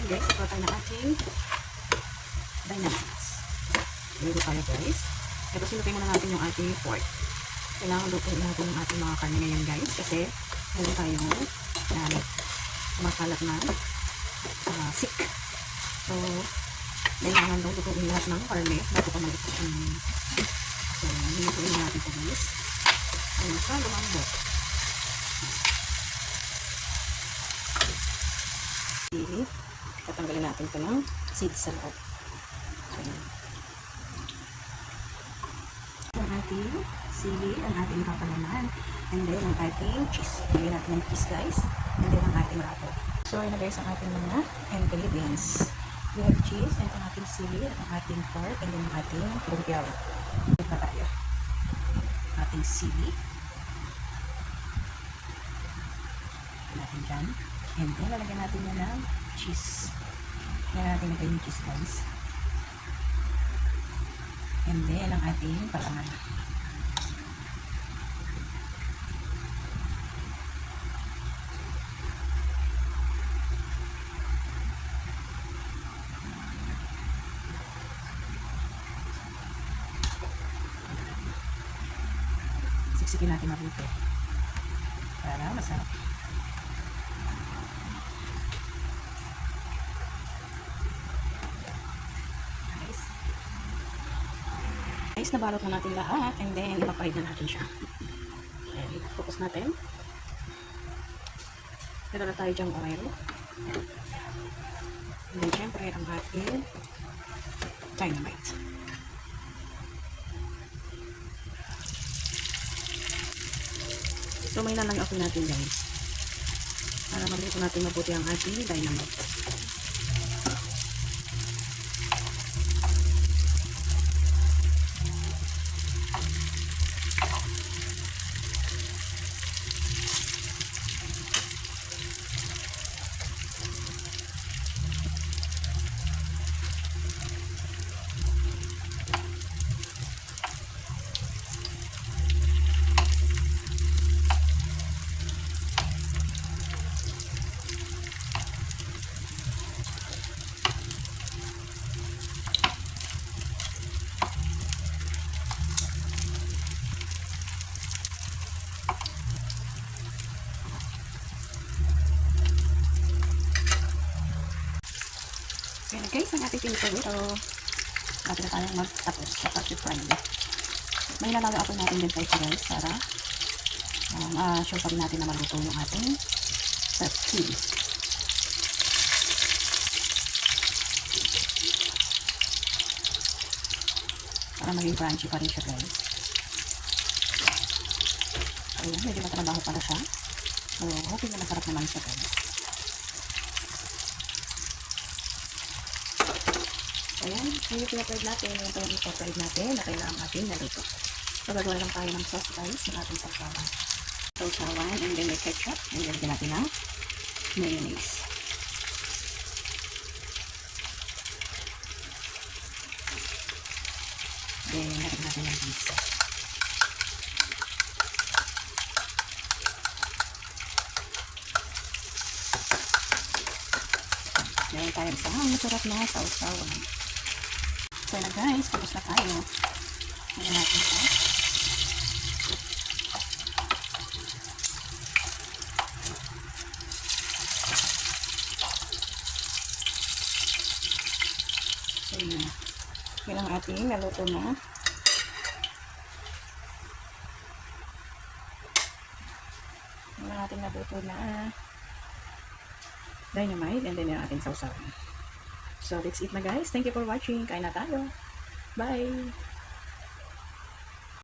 guys, ito tayo ng ating dynamics. Dito tayo guys. Ito sinutin muna natin yung ating pork. Kailangan lutuin natin yung ating mga karne ngayon guys. Kasi meron tayong makalat na sick. So, kailangan daw lutuin lahat ng karne bago pa maluto. So, lutuin natin ito guys. Ayun siya, lumambot. Tatanggalin natin ito ng seeds sa loob. Ang ating sili, ang ating papalaman, and then ang ating cheese. Bigyan natin ng cheese guys, and then ang ating wrapper. So yun na guys ang ating mga ingredients. We have cheese, and ang ating sili, ang ating pork, and then ang ating lumpia. Ito na tayo. Ating sili. Natin dyan. And then lalagyan natin yan ng cheese. Lalagyan natin na yung cheese guys. And then ang ating palaman. Siksikin natin mabuti para masarap. Guys, nabalot na natin lahat and then ipapahid na natin siya. Ayan, focus natin. Ito na tayo dyan oil. And then syempre ang ating dynamite. So may nalang ako natin guys. Para maluto natin mabuti ang ating dynamite. Ayan guys, ang ating pinito dito. Natin na tayong magtapos sa pag-fry. May nalala ako natin din guys para sure pa rin natin na maluto yung ating chili. Para maging crunchy pa rin siya guys. Ayan, medyo matrabaho pala siya. So, hoping na masarap naman siya guys. Ayan, yung pinapfried natin, yung pa yung ipapried natin na kailangan natin naluto. So, gagawa lang tayo ng sauce guys ng ating sausawan. Sausawan, and then may ketchup, and then lagyan natin ng mayonnaise. Then, lagyan natin ng pizza. Meron tayo isang masarap na sausawan. So na guys, tapos na tayo. Lagyan natin ito. So yun. Yan ang ating naluto na. Yan ang ating naluto na dynamite, and then yung ating sausawan. So that's it na guys. Thank you for watching. Kain na tayo. Bye!